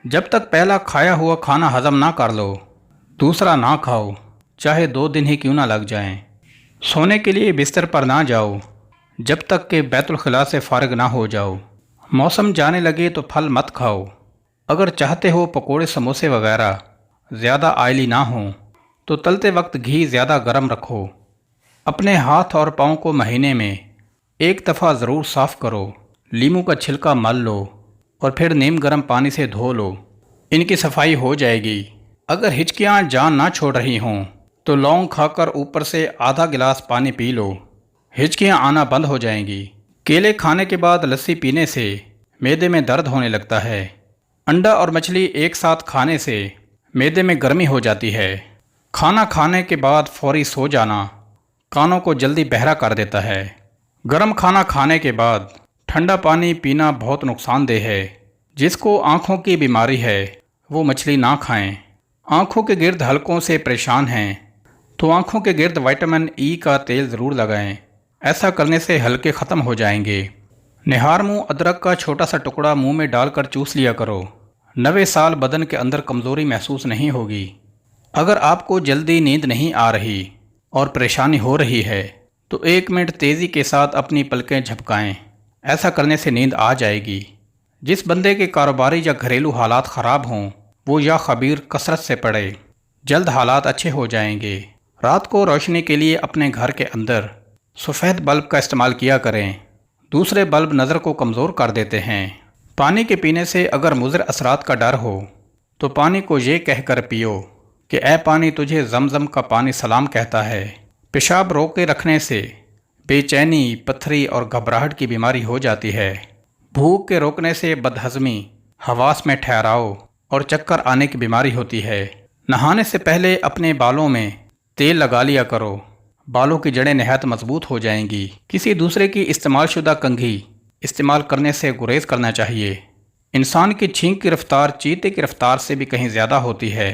जब तक पहला खाया हुआ खाना हजम ना कर लो, दूसरा ना खाओ, चाहे 2 दिन ही क्यों ना लग जाएं। सोने के लिए बिस्तर पर ना जाओ जब तक कि बैतुल खला से फारिग ना हो जाओ। मौसम जाने लगे तो फल मत खाओ। अगर चाहते हो पकोड़े समोसे वगैरह ज़्यादा आयली ना हो तो तलते वक्त घी ज़्यादा गर्म रखो। अपने हाथ और पाँव को महीने में एक दफ़ा ज़रूर साफ़ करो। लीमू का छिलका मल लो और फिर नीम गर्म पानी से धो लो। इनकी सफाई हो जाएगी। अगर हिचकियाँ जान ना छोड़ रही हों तो लौंग खाकर ऊपर से आधा गिलास पानी पी लो। हिचकियाँ आना बंद हो जाएंगी। केले खाने के बाद लस्सी पीने से मैदे में दर्द होने लगता है। अंडा और मछली एक साथ खाने से मैदे में गर्मी हो जाती है। खाना खाने के बाद फौरी सो जाना कानों को जल्दी बहरा कर देता है। गर्म खाना खाने के बाद ठंडा पानी पीना बहुत नुकसानदेह है। जिसको आँखों की बीमारी है वो मछली ना खाएं। आँखों के गिर्द हलकों से परेशान हैं तो आँखों के गिर्द विटामिन ई का तेल ज़रूर लगाएं। ऐसा करने से हलके ख़त्म हो जाएंगे। निहार मुँह अदरक का छोटा सा टुकड़ा मुंह में डालकर चूस लिया करो। नवे साल बदन के अंदर कमज़ोरी महसूस नहीं होगी। अगर आपको जल्दी नींद नहीं आ रही और परेशानी हो रही है तो 1 मिनट तेज़ी के साथ अपनी पलकें झपकाएं। ऐसा करने से नींद आ जाएगी। जिस बंदे के कारोबारी या घरेलू हालात ख़राब हों वो या खबीर कसरत से पढ़े, जल्द हालात अच्छे हो जाएंगे। रात को रोशनी के लिए अपने घर के अंदर सफ़ेद बल्ब का इस्तेमाल किया करें। दूसरे बल्ब नज़र को कमज़ोर कर देते हैं। पानी के पीने से अगर मुज़र असरात का डर हो तो पानी को ये कहकर पियो कि ऐ पानी तुझे ज़मज़म का पानी सलाम कहता है। पेशाब रोक के रखने से बेचैनी, पत्थरी और घबराहट की बीमारी हो जाती है। भूख के रोकने से बदहज़मी, हवास में ठहराव और चक्कर आने की बीमारी होती है। नहाने से पहले अपने बालों में तेल लगा लिया करो। बालों की जड़ें नहायत मजबूत हो जाएंगी। किसी दूसरे की इस्तेमाल शुदा कंघी इस्तेमाल करने से गुरेज करना चाहिए। इंसान की छींक की रफ्तार चीते की रफ्तार से भी कहीं ज़्यादा होती है।